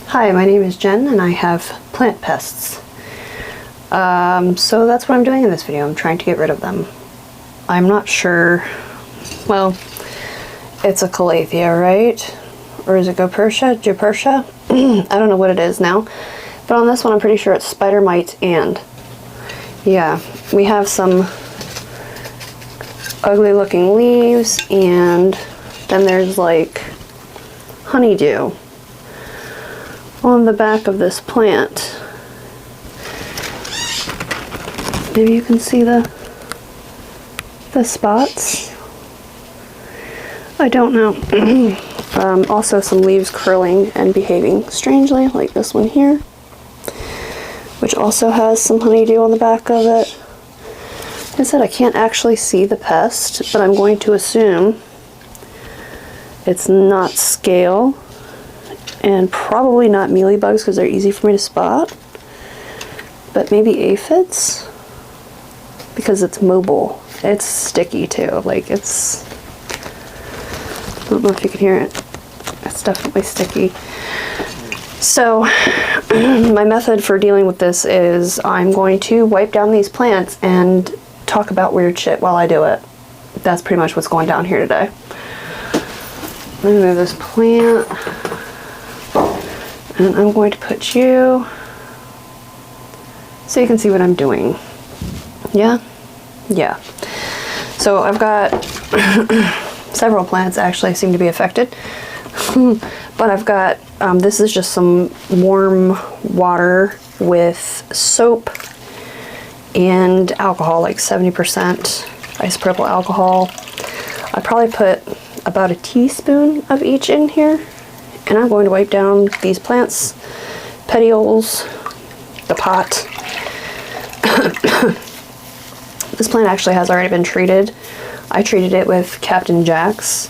Hi, my name is Jen and I have plant pests. So that's what I'm doing in this video. I'm trying to get rid of them. I'm not sure, well, it's a calathea, right? Or is it Gypersia? I don't know what it is now. But on this one I'm pretty sure it's spider mite, and yeah, we have some ugly looking leaves, and then there's like honeydew on the back of this plant. Maybe you can see the spots. I don't know. Also some leaves curling and behaving strangely, like this one here, which also has some honeydew on the back of it. Like I said, I can't actually see the pest, but I'm going to assume it's not scale and probably not mealybugs because they're easy for me to spot, but maybe aphids because it's mobile. It's sticky too, like it's, I don't know if you can hear it. It's definitely sticky. So my method for dealing with this is I'm going to wipe down these plants and talk about weird shit while I do it. That's pretty much what's going down here today. I'm going to move this plant and I'm going to put you so you can see what I'm doing. Yeah? Yeah. So I've got several plants actually seem to be affected. But I've got, this is just some warm water with soap and alcohol, like 70% isopropyl alcohol. I probably put about a teaspoon of each in here, and I'm going to wipe down these plants, petioles, the pot. This plant actually has already been treated. I treated it with Captain Jack's.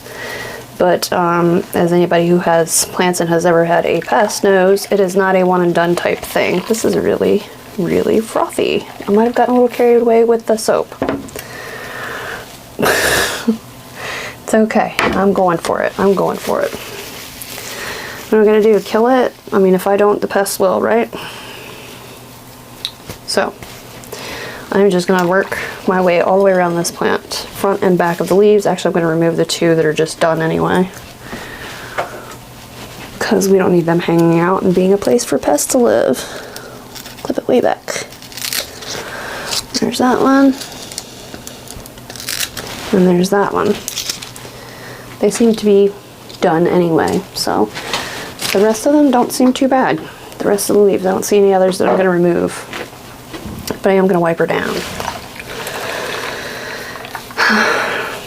But as anybody who has plants and has ever had a pest knows, it is not a one and done type thing. This is really, really frothy. I might have gotten a little carried away with the soap. It's okay. I'm going for it. I'm going for it. What am I going to do? Kill it? I mean, if I don't, the pests will, right? So I'm just going to work my way all the way around this plant, front and back of the leaves. Actually, I'm going to remove the two that are just done anyway, because we don't need them hanging out and being a place for pests to live. Clip it way back. There's that one. And there's that one. They seem to be done anyway, so the rest of them don't seem too bad. The rest of the leaves, I don't see any others that I'm going to remove, but I am going to wipe her down.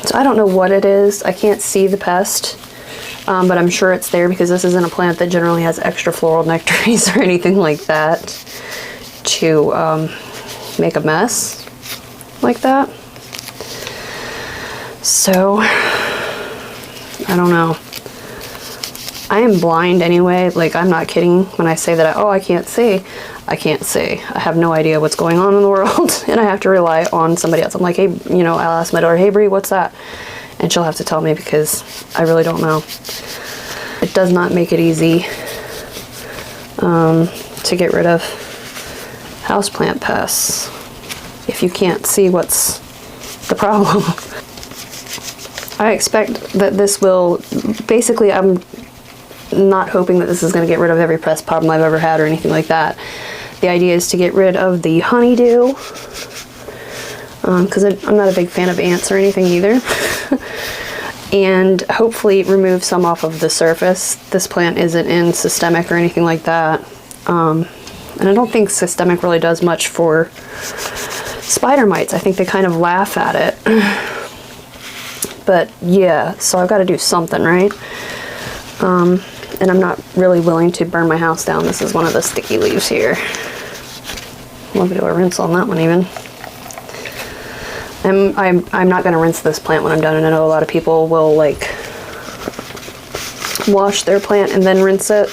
So I don't know what it is. I can't see the pest, but I'm sure it's there because this isn't a plant that generally has extra floral nectaries or anything like that to make a mess like that. So I don't know. I am blind anyway. Like, I'm not kidding when I say that, I can't see. I can't see. I have no idea what's going on in the world, and I have to rely on somebody else. I'm like, hey, you know, I'll ask my daughter, hey Bree, what's that? And she'll have to tell me because I really don't know. It does not make it easy to get rid of houseplant pests if you can't see what's the problem. I expect that this will, basically, I'm not hoping that this is going to get rid of every pest problem I've ever had or anything like that. The idea is to get rid of the honeydew, because I'm not a big fan of ants or anything either, and hopefully remove some off of the surface. This plant isn't in systemic or anything like that, and I don't think systemic really does much for spider mites. I think they kind of laugh at it. But yeah, so I've got to do something, right? And I'm not really willing to burn my house down. This is one of the sticky leaves here. Let me do a rinse on that one even. I'm not going to rinse this plant when I'm done, and I know a lot of people will like wash their plant and then rinse it.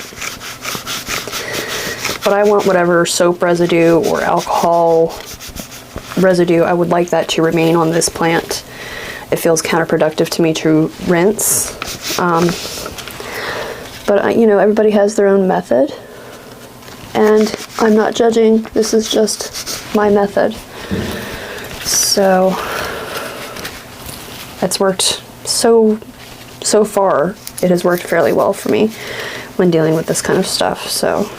But I want whatever soap residue or alcohol residue, I would like that to remain on this plant. It feels counterproductive to me to rinse. But you know, everybody has their own method. And I'm not judging, this is just my method. So it's worked so far. It has worked fairly well for me when dealing with this kind of stuff. So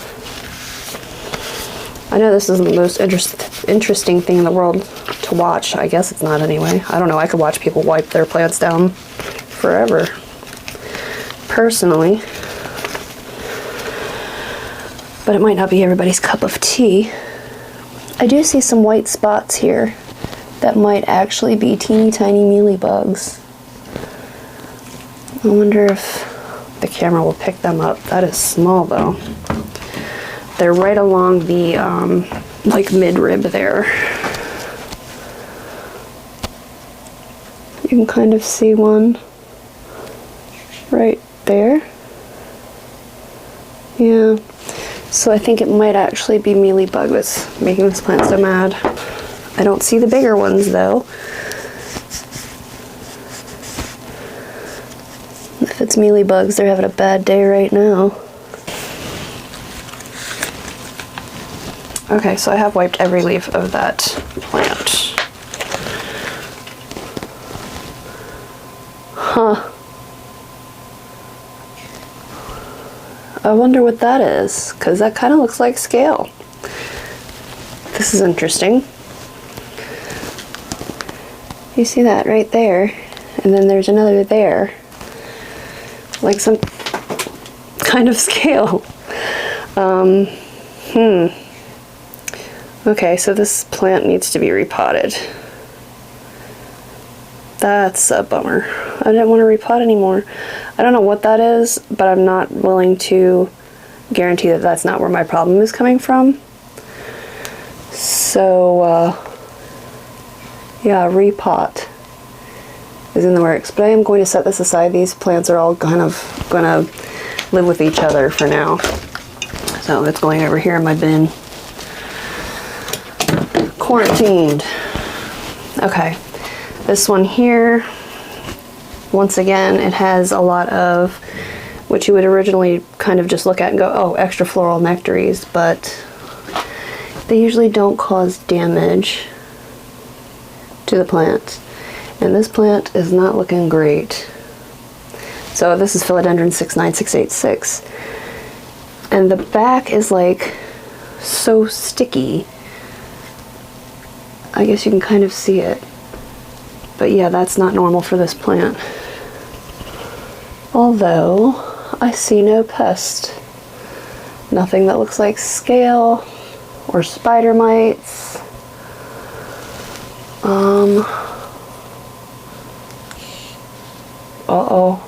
I know this isn't the most interesting thing in the world to watch. I guess it's not anyway. I don't know, I could watch people wipe their plants down forever, personally. But it might not be everybody's cup of tea. I do see some white spots here that might actually be teeny tiny mealy bugs. I wonder if the camera will pick them up. That is small though. They're right along the like mid-rib there. You can kind of see one right there. Yeah. So I think it might actually be Mealy Bug that's making this plant so mad. I don't see the bigger ones though. If it's Mealy Bugs, they're having a bad day right now. Okay, so I have wiped every leaf of that plant. Huh. I wonder what that is, because that kind of looks like scale. This is interesting. You see that right there, and then there's another there. Like some kind of scale. Okay, so this plant needs to be repotted. That's a bummer. I didn't want to repot anymore. I don't know what that is, but I'm not willing to guarantee that that's not where my problem is coming from. So, yeah, repot is in the works. But I am going to set this aside. These plants are all kind of going to live with each other for now. So it's going over here in my bin. Quarantined. Okay. This one here, once again, it has a lot of what you would originally kind of just look at and go, oh, extra floral nectaries, but they usually don't cause damage to the plant. And this plant is not looking great. So this is Philodendron 69686. And the back is like so sticky. I guess you can kind of see it. But yeah, that's not normal for this plant. Although, I see no pest. Nothing that looks like scale or spider mites. Uh-oh.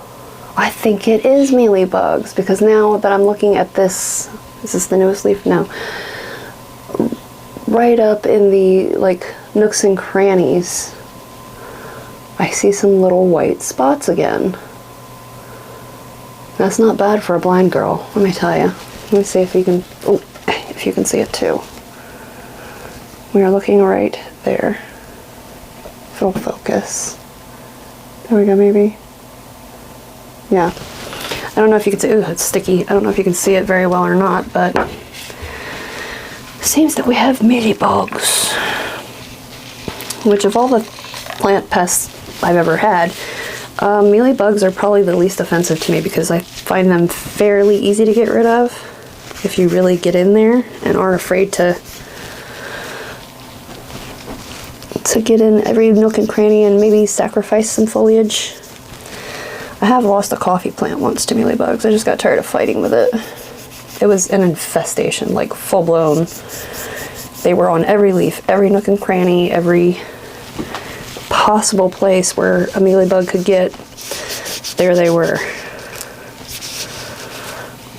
I think it is Mealy Bugs, because now that I'm looking at this, is this the newest leaf? No. Right up in the, like, nooks and crannies, I see some little white spots again. That's not bad for a blind girl, let me tell you. Let me see if you can, oh, if you can see it too. We are looking right there. If it'll focus. There we go, maybe. Yeah. I don't know if you can see, ooh, it's sticky. I don't know if you can see it very well or not, but it seems that we have Mealybugs, which of all the plant pests I've ever had, Mealybugs are probably the least offensive to me because I find them fairly easy to get rid of if you really get in there and aren't afraid to get in every nook and cranny and maybe sacrifice some foliage. I have lost a coffee plant once to Mealybugs. I just got tired of fighting with it. It was an infestation, like full blown. They were on every leaf, every nook and cranny, every possible place where a mealybug could get. There they were.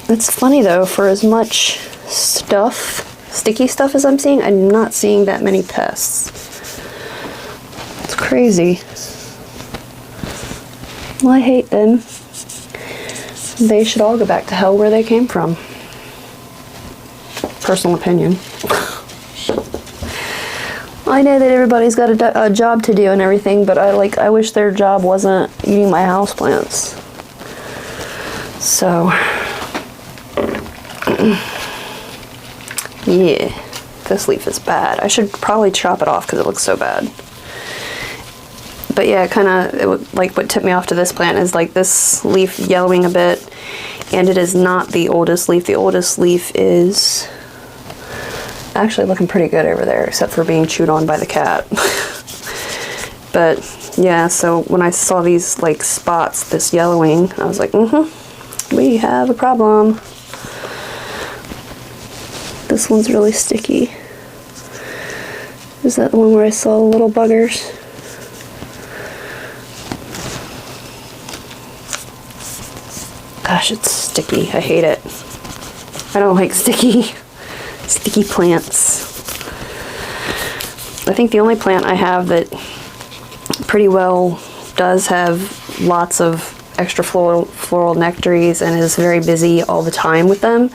It's funny though, for as much stuff, sticky stuff as I'm seeing, I'm not seeing that many pests. It's crazy. Well, I hate them. They should all go back to hell where they came from. Personal opinion. I know that everybody's got a job to do and everything, but I wish their job wasn't eating my houseplants. So, Yeah, this leaf is bad. I should probably chop it off because it looks so bad. But yeah, like what tipped me off to this plant is like this leaf yellowing a bit, and it is not the oldest leaf. The oldest leaf is actually looking pretty good over there, except for being chewed on by the cat. But yeah, so when I saw these like spots, this yellowing, I was like, we have a problem. This one's really sticky. Is that the one where I saw the little buggers? Gosh, it's sticky. I hate it. I don't like sticky plants. I think the only plant I have that pretty well does have lots of extra floral nectaries and is very busy all the time with them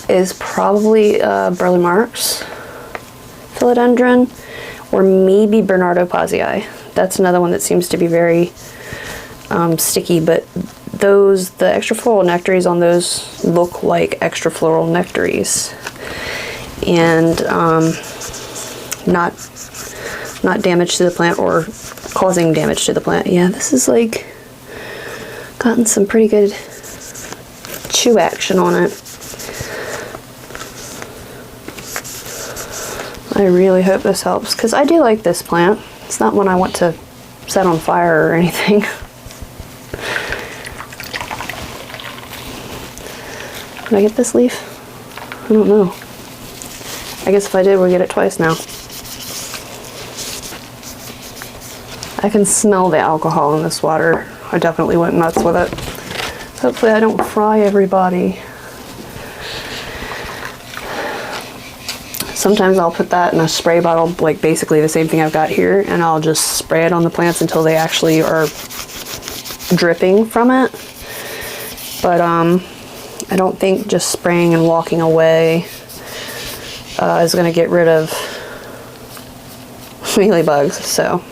is probably Burle Marx Philodendron, or maybe Bernardo Pazii. That's another one that seems to be very sticky, but the extra floral nectaries on those look like extra floral nectaries, and not damage to the plant or causing damage to the plant. Yeah, this is like gotten some pretty good chew action on it. I really hope this helps, because I do like this plant. It's not one I want to set on fire or anything. Did I get this leaf? I don't know. I guess if I did, we'll get it twice now. I can smell the alcohol in this water. I definitely went nuts with it. Hopefully I don't fry everybody. Sometimes I'll put that in a spray bottle, like basically the same thing I've got here, and I'll just spray it on the plants until they actually are dripping from it. But I don't think just spraying and walking away is going to get rid of mealy bugs. So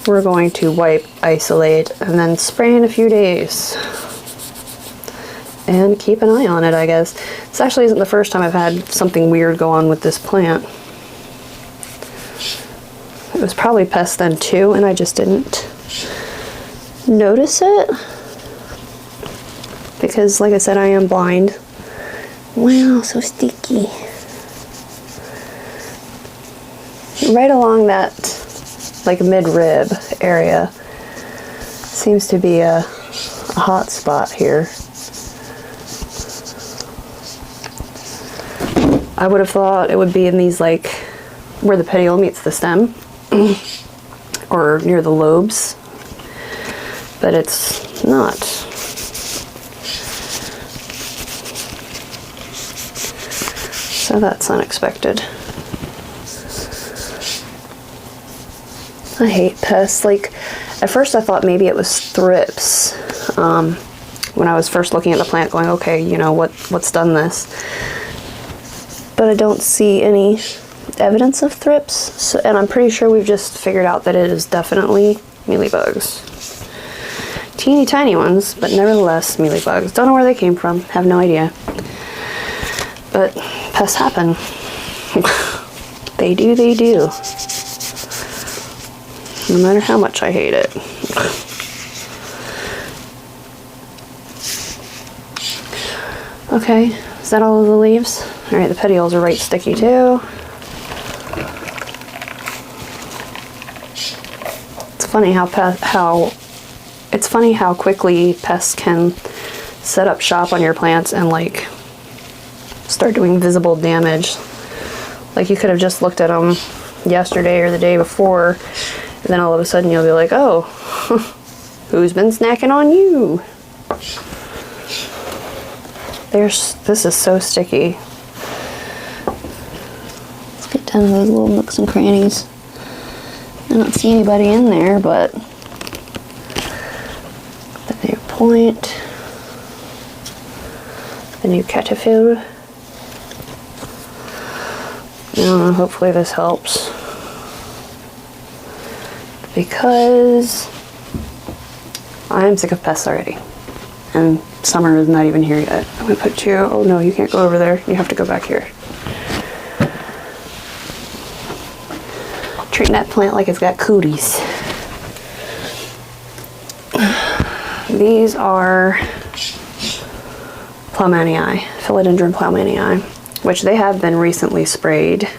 we're going to wipe, isolate, and then spray in a few days. And keep an eye on it, I guess. This actually isn't the first time I've had something weird go on with this plant. It was probably pests then too, and I just didn't notice it. Because, like I said, I am blind. Wow, so sticky. Right along that, like, mid-rib area seems to be a hot spot here. I would have thought it would be in these, like, where the petiole meets the stem, or near the lobes, but it's not. So that's unexpected. I hate pests. Like, at first I thought maybe it was thrips, when I was first looking at the plant going, okay, you know, what's done this? But I don't see any evidence of thrips, so, and I'm pretty sure we've just figured out that it is definitely mealybugs. Teeny tiny ones, but nevertheless mealybugs. Don't know where they came from, have no idea. But pests happen. They do. No matter how much I hate it. Okay, is that all of the leaves? Alright, the petioles are right sticky too. It's funny how quickly pests can set up shop on your plants and like start doing visible damage. Like you could have just looked at them yesterday or the day before, and then all of a sudden you'll be like, oh, who's been snacking on you? This is so sticky. Let's get down to those little nooks and crannies. I don't see anybody in there, but the new point, the new caterpillar. I don't know, hopefully this helps. Because I am sick of pests already. And summer is not even here yet. I'm gonna put you, oh no, you can't go over there. You have to go back here. Treating that plant like it's got cooties. These are Plowmanii, Philodendron Plowmanii, which they have been recently sprayed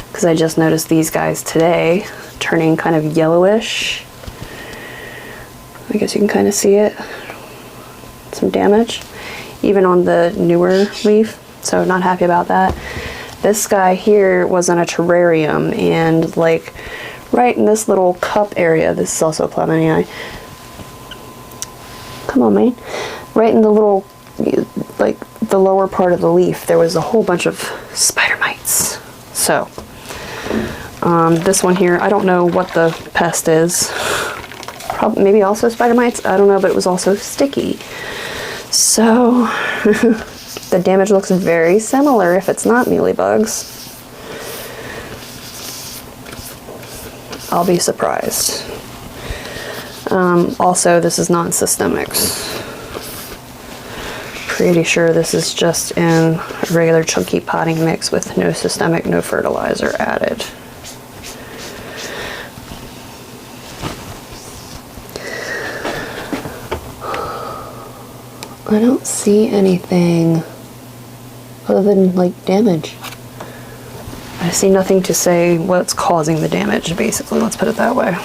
because I just noticed these guys today turning kind of yellowish. I guess you can kind of see it. Some damage, even on the newer leaf, so not happy about that. This guy here was in a terrarium, and like right in this little cup area, this is also a Plowmanii. Come on, man. Right in the little, like the lower part of the leaf, there was a whole bunch of spider mites. So, this one here, I don't know what the pest is. Probably, maybe also spider mites, I don't know, but it was also sticky. So, the damage looks very similar if it's not Mealybugs. I'll be surprised. Also, this is non-systemics. Pretty sure this is just in a regular chunky potting mix with no systemic, no fertilizer added. I don't see anything other than like damage. I see nothing to say what's causing the damage, basically. Let's put it that way.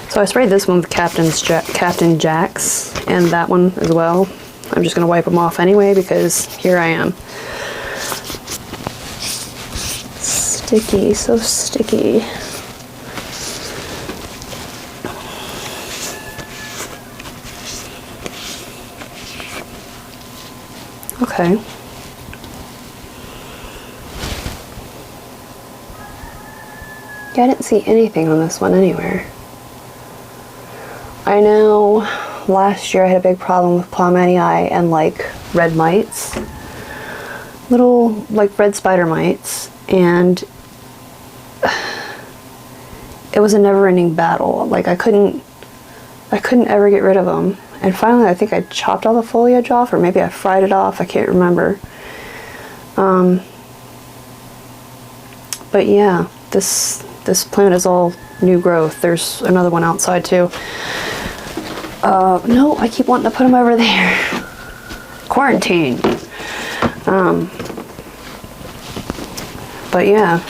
So I sprayed this one with Captain Jack's and that one as well. I'm just going to wipe them off anyway because here I am. Sticky, so sticky. Okay. Yeah, I didn't see anything on this one anywhere. I know last year I had a big problem with Plowmanii and like red mites. Little like red spider mites, and it was a never-ending battle. Like I couldn't ever get rid of them. And finally, I think I chopped all the foliage off, or maybe I fried it off. I can't remember. But yeah, this plant is all new growth. There's another one outside too. No, I keep wanting to put them over there. Quarantine. But yeah,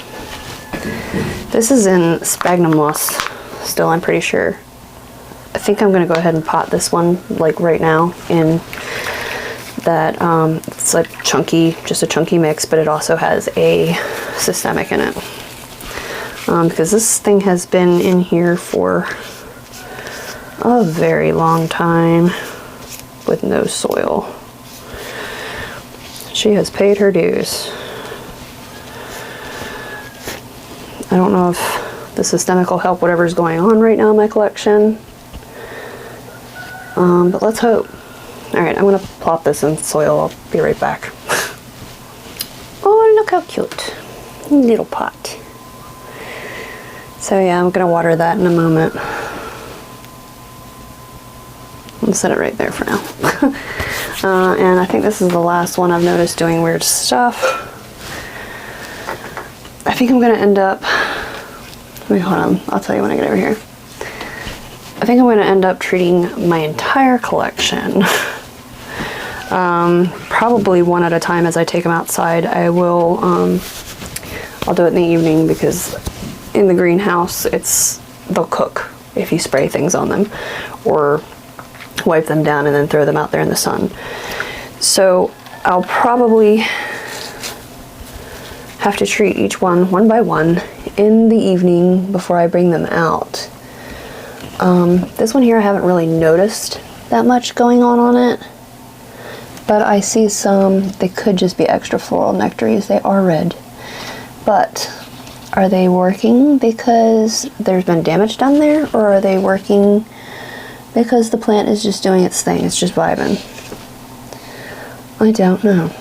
this is in sphagnum moss still, I'm pretty sure. I think I'm going to go ahead and pot this one like right now in that, it's like chunky, just a chunky mix, but it also has a systemic in it. Because this thing has been in here for a very long time with no soil. She has paid her dues. I don't know if the systemic will help whatever's going on right now in my collection. But let's hope. Alright, I'm going to plop this in soil. I'll be right back. Oh, look how cute. Little pot. So yeah, I'm going to water that in a moment. I'll set it right there for now. And I think this is the last one I've noticed doing weird stuff. I think I'm going to end up... Wait, hold on. I'll tell you when I get over here. I think I'm going to end up treating my entire collection. Probably one at a time as I take them outside. I will, I'll do it in the evening because in the greenhouse, they'll cook if you spray things on them or wipe them down and then throw them out there in the sun. So I'll probably have to treat each one by one in the evening before I bring them out. This one here I haven't really noticed that much going on it, but I see some, they could just be extra floral nectaries. They are red, but are they working because there's been damage done there, or are they working because the plant is just doing its thing, it's just vibing? I don't know.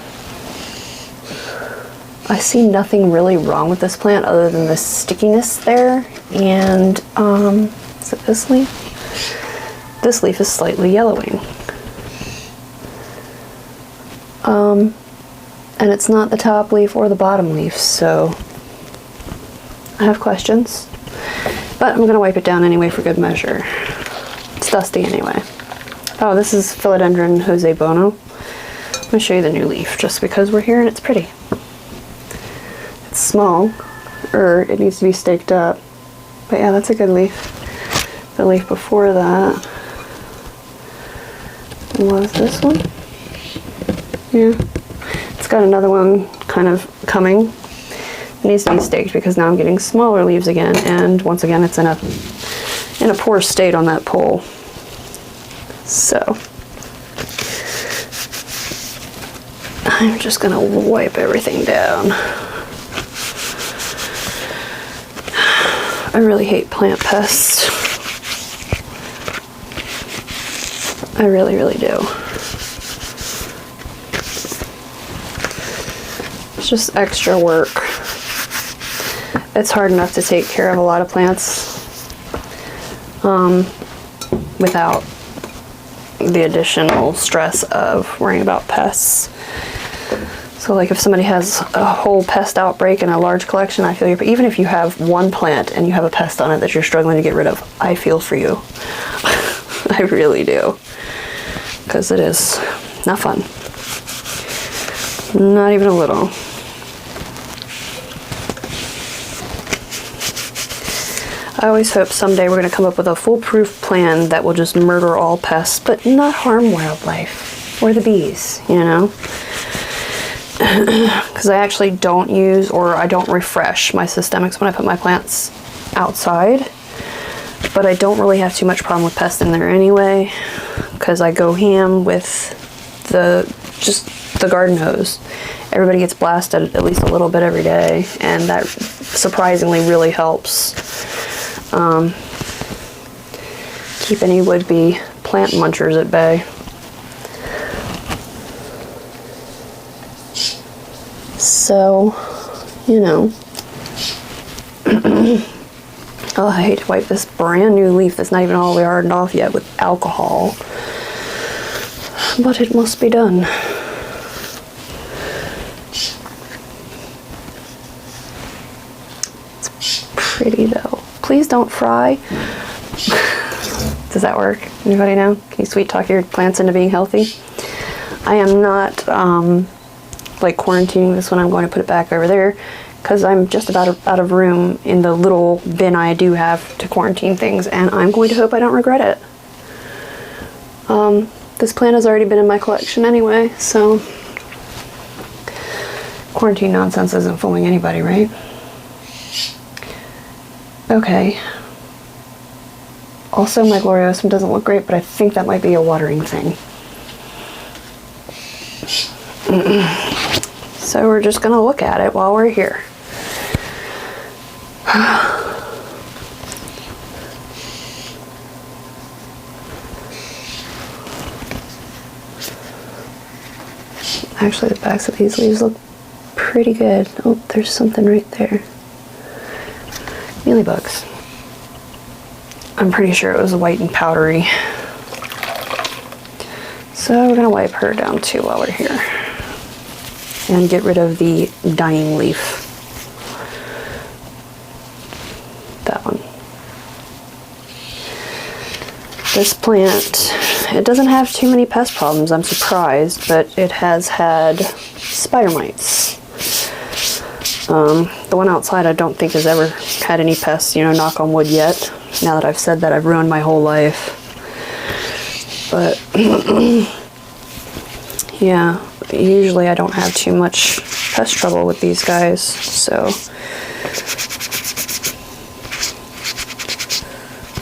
I see nothing really wrong with this plant other than the stickiness there, and is it this leaf? This leaf is slightly yellowing. And it's not the top leaf or the bottom leaf, so I have questions. But I'm going to wipe it down anyway for good measure. It's dusty anyway. Oh, this is Philodendron Jose Bono. I'm going to show you the new leaf just because we're here and it's pretty. It's small, or it needs to be staked up. But yeah, that's a good leaf. The leaf before that was this one. Yeah. It's got another one kind of coming. It needs to be staked because now I'm getting smaller leaves again, and once again it's in a poor state on that pole. So I'm just gonna wipe everything down. I really hate plant pests. I really, really do. It's just extra work. It's hard enough to take care of a lot of plants without the additional stress of worrying about pests. So like if somebody has a whole pest outbreak in a large collection, I feel you. But even if you have one plant and you have a pest on it that you're struggling to get rid of, I feel for you. I really do. Because it is not fun. Not even a little. I always hope someday we're going to come up with a foolproof plan that will just murder all pests, but not harm wildlife or the bees, you know? Because I actually don't use, or I don't refresh my systemics when I put my plants outside, but I don't really have too much problem with pests in there anyway, because I go ham with the garden hose. Everybody gets blasted at least a little bit every day, and that surprisingly really helps keep any would-be plant munchers at bay. So, you know. Oh, I hate to wipe this brand new leaf that's not even all the way hardened off yet with alcohol. But it must be done. It's pretty though. Please don't fry. Does that work? Anybody know? Can you sweet talk your plants into being healthy? I am not like quarantining this one. I'm going to put it back over there because I'm just about out of room in the little bin I do have to quarantine things, and I'm going to hope I don't regret it. This plant has already been in my collection anyway, so quarantine nonsense isn't fooling anybody, right? Okay. Also, my gloriosum doesn't look great, but I think that might be a watering thing. So we're just going to look at it while we're here. Actually, the backs of these leaves look pretty good. Oh, there's something right there. Mealy Bugs. I'm pretty sure it was white and powdery. So we're going to wipe her down too while we're here. And get rid of the dying leaf. That one. This plant, it doesn't have too many pest problems, I'm surprised, but it has had spider mites. The one outside I don't think has ever had any pests, you know, knock on wood yet. Now that I've said that, I've ruined my whole life. But yeah, usually I don't have too much pest trouble with these guys, so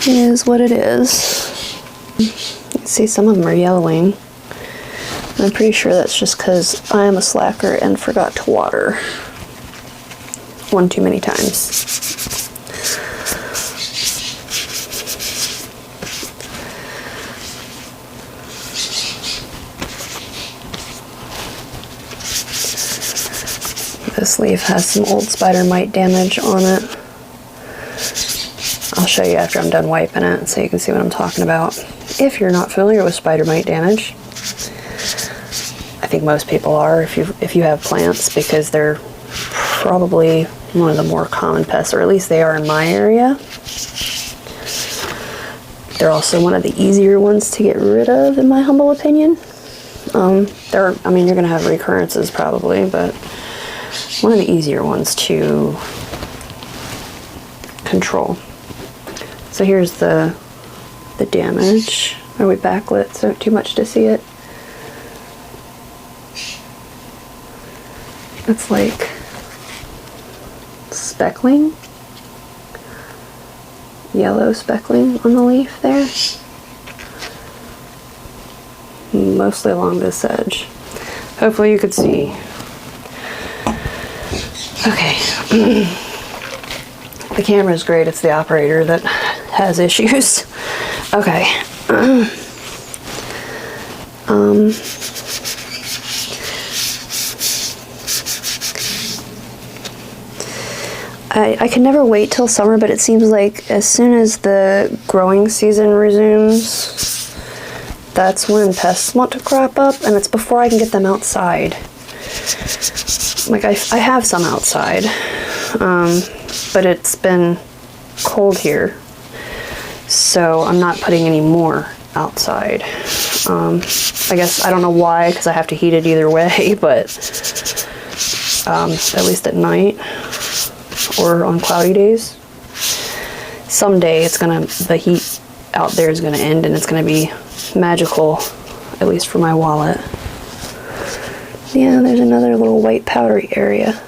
it is what it is. You can see some of them are yellowing. I'm pretty sure that's just because I am a slacker and forgot to water one too many times. This leaf has some old spider mite damage on it. I'll show you after I'm done wiping it so you can see what I'm talking about. If you're not familiar with spider mite damage, I think most people are if you have plants, because they're probably one of the more common pests, or at least they are in my area. They're also one of the easier ones to get rid of, in my humble opinion. I mean, you're going to have recurrences probably, but one of the easier ones to control. So here's the damage. Are we backlit so too much to see it? It's like speckling, yellow speckling on the leaf there, mostly along this edge. Hopefully you could see. Okay. The camera's great, it's the operator that has issues. Okay. I can never wait till summer, but it seems like as soon as the growing season resumes, that's when pests want to crop up, and it's before I can get them outside. Like, I have some outside, but it's been cold here, so I'm not putting any more outside. I guess, I don't know why, because I have to heat it either way, but at least at night or on cloudy days. Someday the heat out there is gonna end, and it's gonna be magical, at least for my wallet. Yeah, there's another little white powdery area.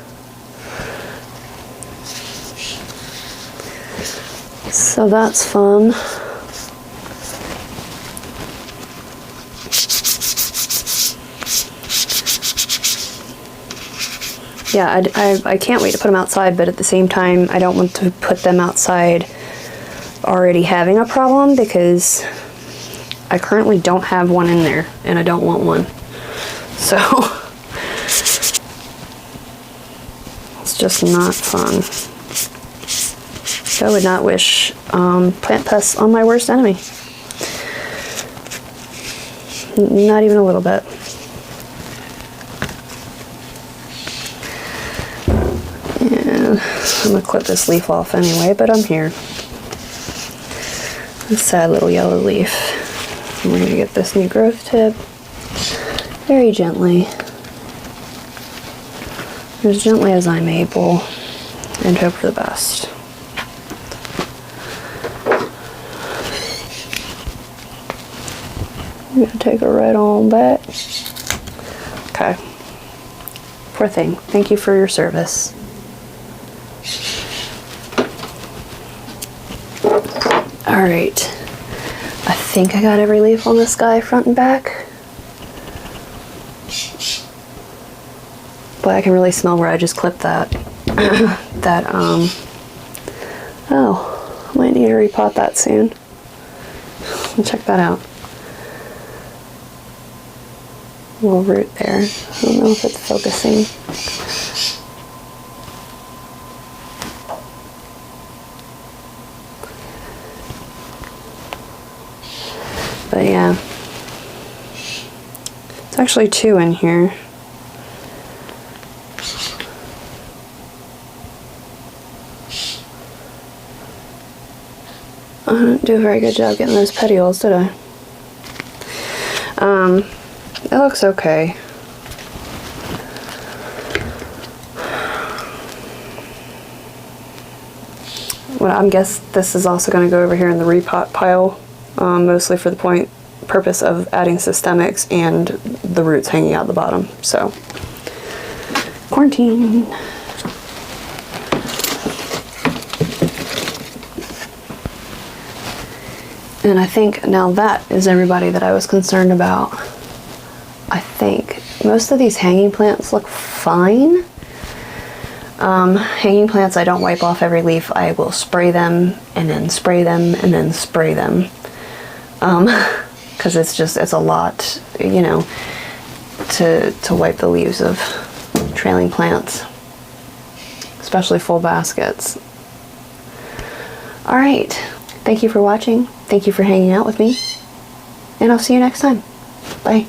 So that's fun. Yeah, I can't wait to put them outside, but at the same time, I don't want to put them outside already having a problem, because I currently don't have one in there, and I don't want one. So, it's just not fun. I would not wish plant pests on my worst enemy. Not even a little bit. And I'm going to clip this leaf off anyway, but I'm here. A sad little yellow leaf. And we're going to get this new growth tip very gently. As gently as I'm able, and hope for the best. I'm going to take her right on back. Okay. Poor thing. Thank you for your service. Alright. I think I got every leaf on this guy front and back. But I can really smell where I just clipped that. Oh, I might need to repot that soon. Check that out. A little root there. I don't know if it's focusing. But yeah. It's actually two in here. I didn't do a very good job getting those petioles, did I? It looks okay. Well, I guess this is also going to go over here in the repot pile, mostly for the purpose of adding systemics and the roots hanging out the bottom. So, quarantine. And I think now that is everybody that I was concerned about. I think most of these hanging plants look fine. Hanging plants I don't wipe off every leaf. I will spray them and then spray them and then spray them. Because it's a lot, you know, to wipe the leaves of trailing plants. Especially full baskets. Alright, thank you for watching. Thank you for hanging out with me. And I'll see you next time. Bye.